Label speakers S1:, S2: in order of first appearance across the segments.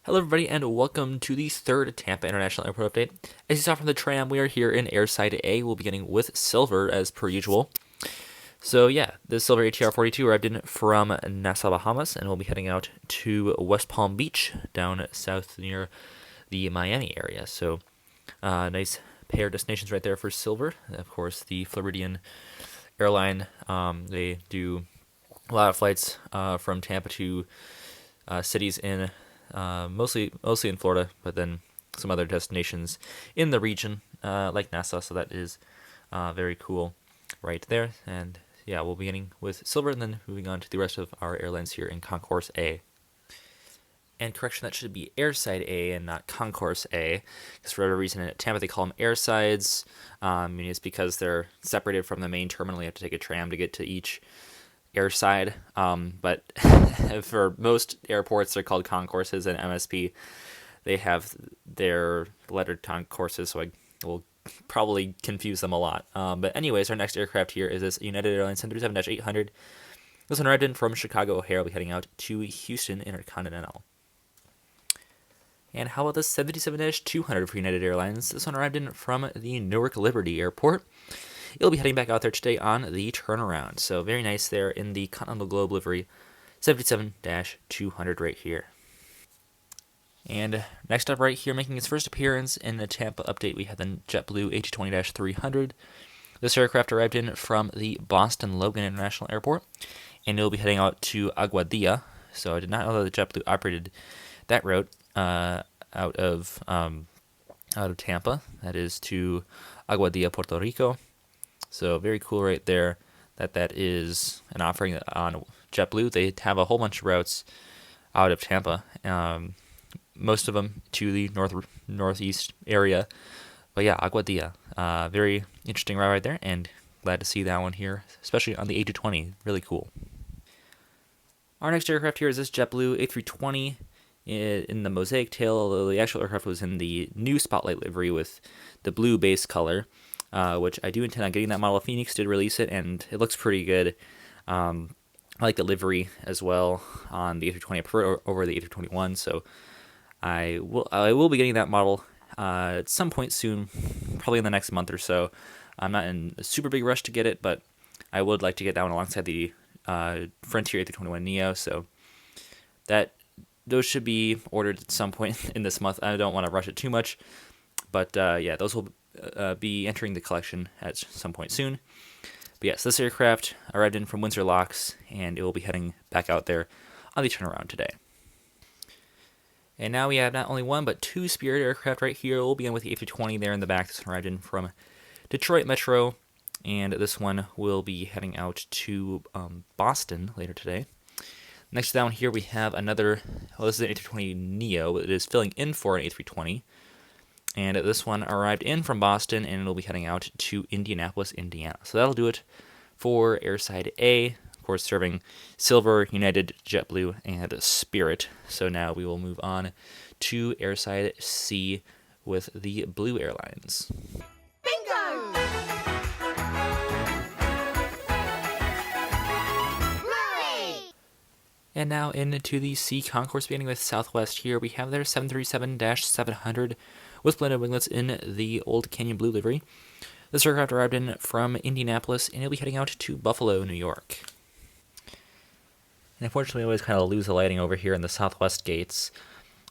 S1: Hello, everybody, and welcome to the third Tampa International Airport update. As you saw from the tram, we are here in Airside A. We'll be beginning with Silver, as per usual. So, yeah, the Silver ATR 42 arrived in from Nassau, Bahamas, and we'll be heading out to West Palm Beach, down south near the Miami area. So, nice pair of destinations right there for Silver. Of course, the Floridian airline, they do a lot of flights from Tampa to cities in mostly in Florida, but then some other destinations in the region, like Nassau. So that is very cool, right there. And yeah, we'll be beginning with Silver, and then moving on to the rest of our airlines here in Concourse A. And correction, that should be Airside A and not Concourse A, because for whatever reason at Tampa they call them Airsides. It's because they're separated from the main terminal. You have to take a tram to get to each airside, but for most airports they're called concourses, and MSP they have their lettered concourses, so I will probably confuse them a lot. But anyways, our next aircraft here is this United Airlines 737-800. This one arrived in from Chicago O'Hare. Will be heading out to Houston Intercontinental. And how about the 737-200 for United Airlines? This one arrived in from the Newark Liberty Airport. It'll be heading back out there today on the turnaround. So very nice there in the Continental Globe livery, 737-200 right here. And next up right here, making its first appearance in the Tampa update, we have the JetBlue A220-300. This aircraft arrived in from the Boston Logan International Airport, and it'll be heading out to Aguadilla. So I did not know that JetBlue operated that route out of Tampa. That is to Aguadilla, Puerto Rico. So very cool right there that is an offering on JetBlue. They have a whole bunch of routes out of Tampa, most of them to the northeast area. But yeah, Aguadilla, very interesting route right there, and glad to see that one here, especially on the A220. Really cool. Our next aircraft here is this JetBlue A320 in the mosaic tail, although the actual aircraft was in the new Spotlight livery with the blue base color. Which I do intend on getting that model. Phoenix did release it, and it looks pretty good. I like the livery as well on the A320. I prefer it over the A321, so I will be getting that model at some point soon, probably in the next month or so. I'm not in a super big rush to get it, but I would like to get that one alongside the Frontier A321 Neo, so those should be ordered at some point in this month. I don't want to rush it too much, but yeah, those will be entering the collection at some point soon. But yes, this aircraft arrived in from Windsor Locks, and it will be heading back out there on the turnaround today. And now we have not only one, but two Spirit aircraft right here. We'll begin with the A320 there in the back. This one arrived in from Detroit Metro, and this one will be heading out to Boston later today. Next down here we have another, this is an A320 Neo. It is filling in for an A320. And this one arrived in from Boston, and it'll be heading out to Indianapolis, Indiana. So that'll do it for Airside A, of course, serving Silver, United, JetBlue, and Spirit. So now we will move on to Airside C with the Blue Airlines.
S2: Bingo! Hooray!
S1: And now into the C concourse, beginning with Southwest here. We have their 737-700 with blended winglets in the Old Canyon Blue livery. This aircraft arrived in from Indianapolis, and it'll be heading out to Buffalo, New York. And unfortunately, we always kind of lose the lighting over here in the Southwest gates.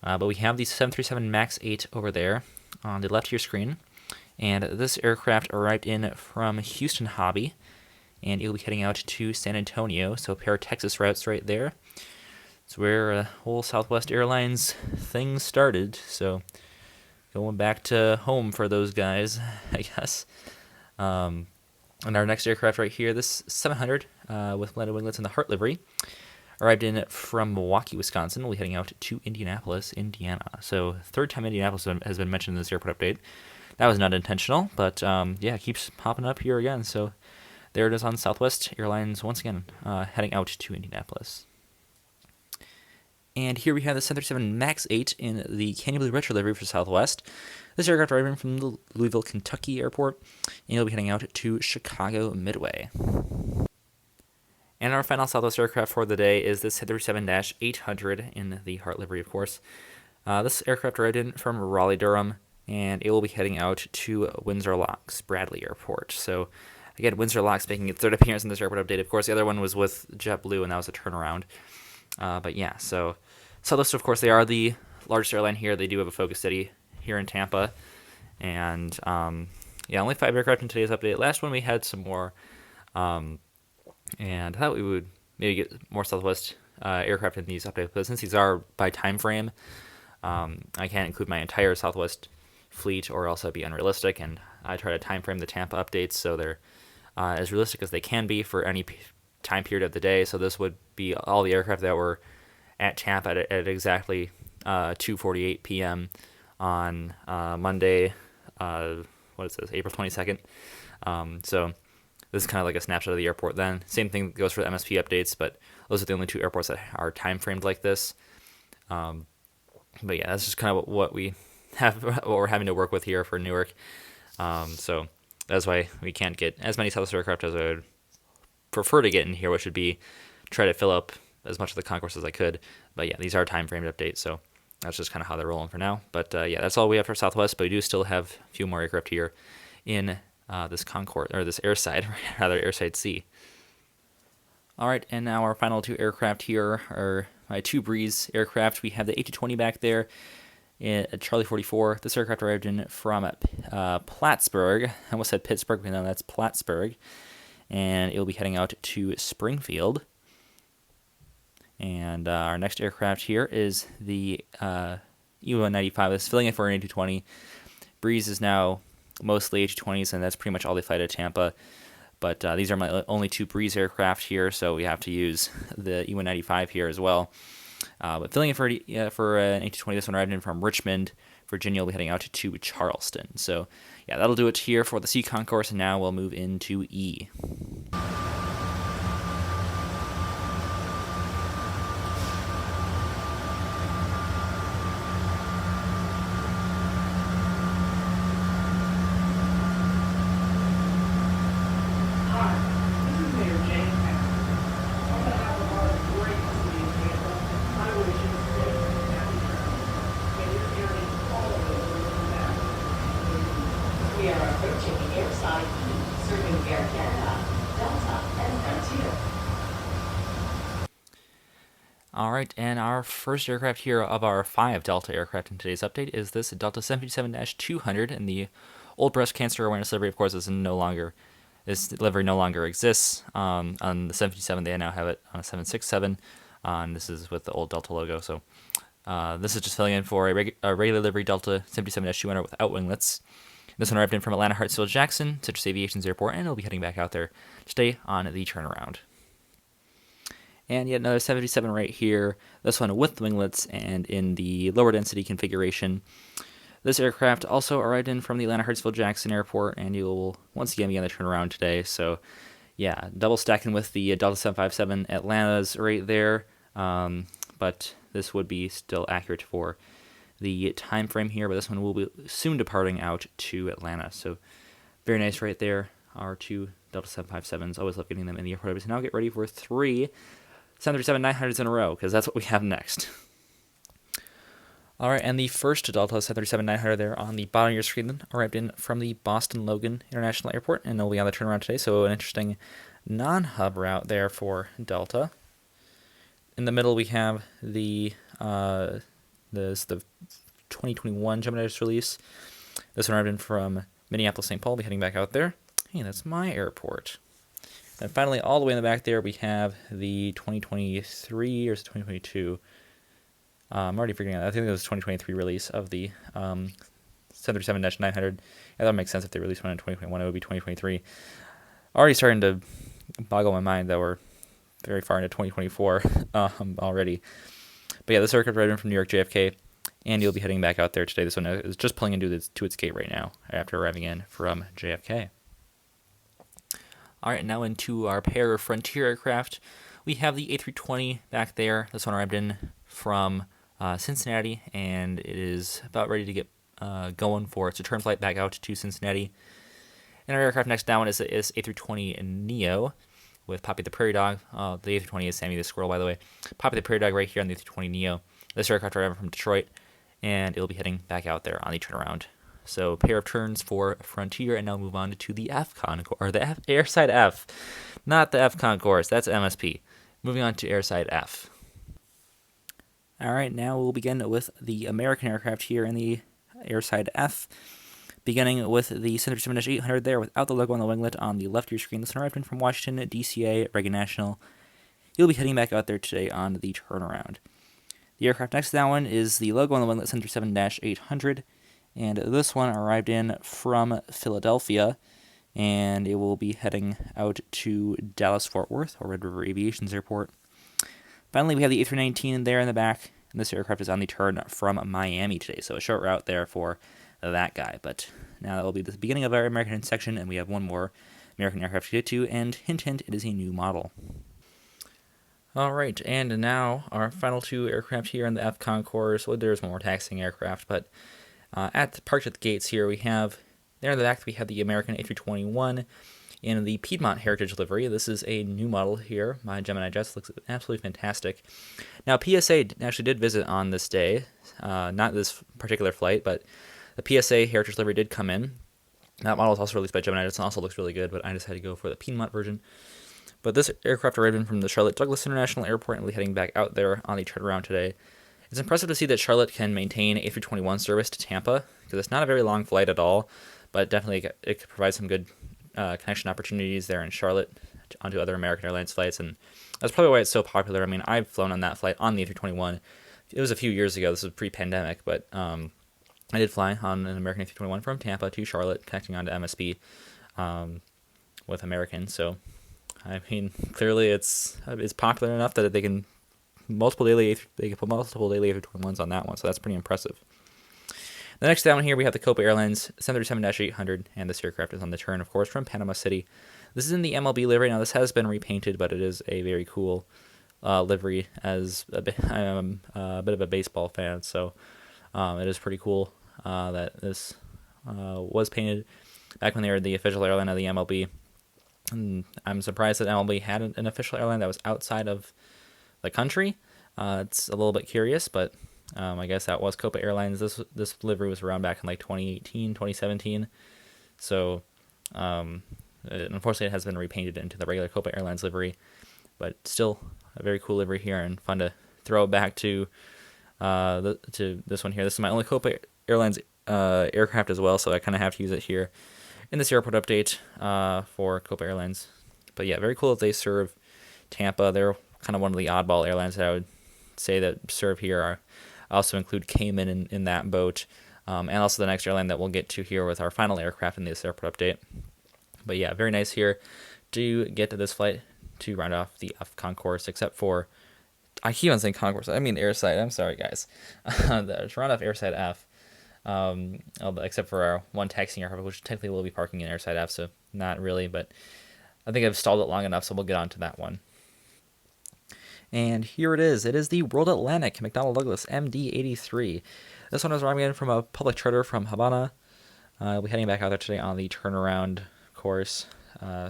S1: But we have the 737 MAX 8 over there on the left of your screen. And this aircraft arrived in from Houston Hobby, and it'll be heading out to San Antonio. So a pair of Texas routes right there. It's where whole Southwest Airlines thing started. So going back to home for those guys, I guess. And our next aircraft right here, this 700 with blended winglets in the Heart livery, arrived in from Milwaukee, Wisconsin. We'll be heading out to Indianapolis, Indiana. So third time Indianapolis has been mentioned in this airport update. That was not intentional, but yeah, it keeps popping up here again. So there it is on Southwest Airlines once again, heading out to Indianapolis. And here we have the 737 MAX 8 in the Canyon Blue Retro livery for Southwest. This aircraft arriving from the Louisville, Kentucky airport, and it'll be heading out to Chicago Midway. And our final Southwest aircraft for the day is the 737-800 in the Heart livery, of course. This aircraft arrived in from Raleigh, Durham, and it will be heading out to Windsor Locks, Bradley Airport. So, again, Windsor Locks making its third appearance in this airport update. Of course, the other one was with JetBlue, and that was a turnaround. But yeah, so Southwest, of course, they are the largest airline here. They do have a focus city here in Tampa. And yeah, only 5 aircraft in today's update. Last one we had some more. And I thought we would maybe get more Southwest aircraft in these updates. But since these are by time frame, I can't include my entire Southwest fleet or else it'd be unrealistic. And I try to time frame the Tampa updates so they're as realistic as they can be for any time period of the day. So this would be all the aircraft that were at Tampa at exactly 2:48 p.m. on Monday. What is this? April 22nd. So this is kind of like a snapshot of the airport then. Same thing goes for the MSP updates, but those are the only 2 airports that are time framed like this. But yeah, that's just kind of what we have, what we're having to work with here for Newark. So that's why we can't get as many Southwest aircraft as I would prefer to get in here, which would be try to fill up as much of the concourse as I could. But yeah, these are time framed updates, so that's just kind of how they're rolling for now. But yeah, that's all we have for Southwest, but we do still have a few more aircraft here in this concourse, or this airside, rather, airside C. All right, and now our final 2 aircraft here are my 2 Breeze aircraft. We have the A220 back there at Charlie 44. This aircraft arrived in from Plattsburgh. I almost said Pittsburgh, but no, that's Plattsburgh. And it will be heading out to Springfield. And our next aircraft here is the E195. It's filling in for an A220. Breeze is now mostly A220s, and that's pretty much all they fly to Tampa. But these are my only 2 Breeze aircraft here, so we have to use the E195 here as well. But filling in for an A220, this one arrived in from Richmond, Virginia. Will be heading out to Charleston. So yeah, that'll do it here for the C concourse, and now we'll move into E.
S3: Hi, this is Mayor James Hammond. On behalf of our great city of Tampa, I wish you a safe and happy travels. May your journey always be happy.
S2: We are approaching the airside E, serving Air Canada, Delta, and Frontier.
S1: All right, and our first aircraft here of our 5 Delta aircraft in today's update is this Delta 757-200, and the old breast cancer awareness delivery, of course, this delivery no longer exists. On the 757, they now have it on a 767. This is with the old Delta logo. So this is just filling in for a regular delivery Delta 757-200 without winglets. This one arrived in from Atlanta Hartsfield Jackson, Citrus Aviation's airport, and it'll be heading back out there to stay on the turnaround. And yet another 77 right here, this one with winglets and in the lower density configuration. This aircraft also arrived in from the Atlanta Hartsfield Jackson Airport, and you'll once again be on the turnaround today. So yeah, double stacking with the Delta 757 Atlanta's right there, but this would be still accurate for the time frame here, but this one will be soon departing out to Atlanta. So very nice right there, our 2 Delta 757s. Always love getting them in the airport. So now get ready for 3 737-900s in a row, because that's what we have next. All right, and the first Delta 737-900 there on the bottom of your screen arrived in from the Boston Logan International Airport, and they'll be on the turnaround today, so an interesting non-hub route there for Delta. In the middle, we have the 2021 Gemini release. This one arrived in from Minneapolis, St. Paul. We'll be heading back out there. Hey, that's my airport. And finally, all the way in the back there, we have the 2023 or 2022. I'm already figuring out. I think it was 2023 release of the 737-900. Yeah, that would make sense if they released one in 2021. It would be 2023. Already starting to boggle my mind that we're very far into 2024 already. But yeah, this aircraft arrived in from New York JFK, and you'll be heading back out there today. This one is just pulling into to its gate right now after arriving in from JFK. All right, now into our pair of Frontier aircraft. We have the A320 back there. This one arrived in from Cincinnati, and it is about ready to get going for its return flight back out to Cincinnati. And our aircraft next down is A320 Neo with Poppy the Prairie Dog. The A320 is Sammy the Squirrel, by the way. Poppy the Prairie Dog right here on the A320 Neo. This aircraft arrived from Detroit, and it'll be heading back out there on the turnaround. So a pair of turns for Frontier, and now move on to the F concourse, or the airside F, not the F concourse. That's MSP. Moving on to airside F. All right, now we'll begin with the American aircraft here in the airside F. Beginning with the 737-800 there without the logo on the winglet on the left of your screen. This one arrived in from Washington, DCA, Reagan National. You'll be heading back out there today on the turnaround. The aircraft next to that one is the logo on the winglet 737-800, and this one arrived in from Philadelphia, and it will be heading out to Dallas-Fort Worth, or Red River Aviation's airport. Finally, we have the A319 there in the back, and this aircraft is on the turn from Miami today, so a short route there for that guy. But now that will be the beginning of our American section, and we have one more American aircraft to get to, and hint, hint, it is a new model. All right, and now our final two aircraft here in the F concourse. Well, there's more taxiing aircraft, but parked at the gates here, we have, there in the back, we have the American A321 in the Piedmont Heritage livery. This is a new model here by Gemini Jets. Looks absolutely fantastic. Now, PSA actually did visit on this day, not this particular flight, but the PSA Heritage livery did come in. That model is also released by Gemini Jets and also looks really good, but I decided to go for the Piedmont version. But this aircraft arrived in from the Charlotte Douglas International Airport and will be heading back out there on the turnaround today. It's impressive to see that Charlotte can maintain A321 service to Tampa, because it's not a very long flight at all, but definitely it could provide some good connection opportunities there in Charlotte onto other American Airlines flights, and that's probably why it's so popular. I mean, I've flown on that flight on the A321. It was a few years ago. This was pre-pandemic, but I did fly on an American A321 from Tampa to Charlotte, connecting onto MSP with American. So, I mean, clearly it's popular enough that they can put multiple daily A321s on that one. So that's pretty impressive. The next down here we have the Copa Airlines 737-800, and this aircraft is on the turn, of course, from Panama City. This is in the MLB livery. Now, this has been repainted, but it is a very cool livery. As I am a bit of a baseball fan, so it is pretty cool that this was painted back when they were the official airline of the MLB. And I'm surprised that MLB had an official airline that was outside of the country. It's a little bit curious, but I guess that was Copa Airlines. This livery was around back in like 2018, 2017. So unfortunately, it has been repainted into the regular Copa Airlines livery, but still a very cool livery here, and fun to throw it back to this one here. This is my only Copa Airlines aircraft as well, so I kind of have to use it here in this airport update for Copa Airlines. But yeah, very cool that they serve Tampa. They're kind of one of the oddball airlines that I would say that serve here. I also include Cayman in that boat, and also the next airline that we'll get to here with our final aircraft in this airport update. But yeah, very nice here to get to this flight to round off the F concourse, except for, I keep on saying concourse, I mean airside. I'm sorry, guys. To round off airside F, except for our one taxiing aircraft, which technically will be parking in airside F, so not really, but I think I've stalled it long enough, so we'll get on to that one. And here it is. It is the World Atlantic McDonnell Douglas MD-83. This one is arriving in from a public charter from Havana. We'll be heading back out there today on the turnaround course.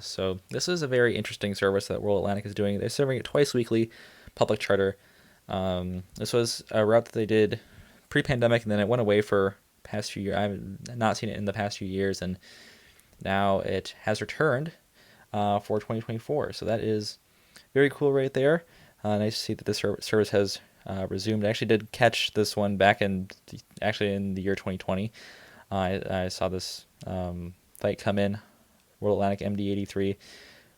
S1: So this is a very interesting service that World Atlantic is doing. They're serving it twice weekly, public charter. This was a route that they did pre-pandemic, and then it went away for past few years. I've not seen it in the past few years, and now it has returned for 2024. So that is very cool right there. Nice to see that this service has resumed. I actually did catch this one back in the year 2020. I saw this flight come in, World Atlantic MD-83.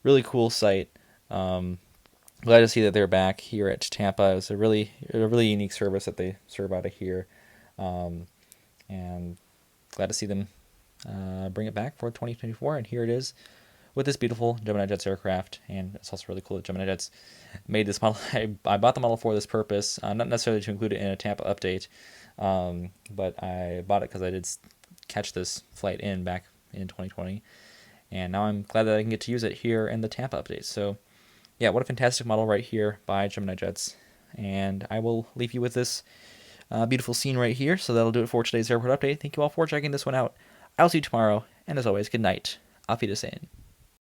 S1: Really cool sight. Glad to see that they're back here at Tampa. It was a really unique service that they serve out of here, and glad to see them bring it back for 2024. And here it is with this beautiful Gemini Jets aircraft. And it's also really cool that Gemini Jets made this model. I bought the model for this purpose, not necessarily to include it in a Tampa update, but I bought it because I did catch this flight back in 2020, and now I'm glad that I can get to use it here in the Tampa update. So yeah, what a fantastic model right here by Gemini Jets. And I will leave you with this beautiful scene right here. So that'll do it for today's airport update. Thank you all for checking this one out. I'll see you tomorrow, and as always, good night. Auf Wiedersehen.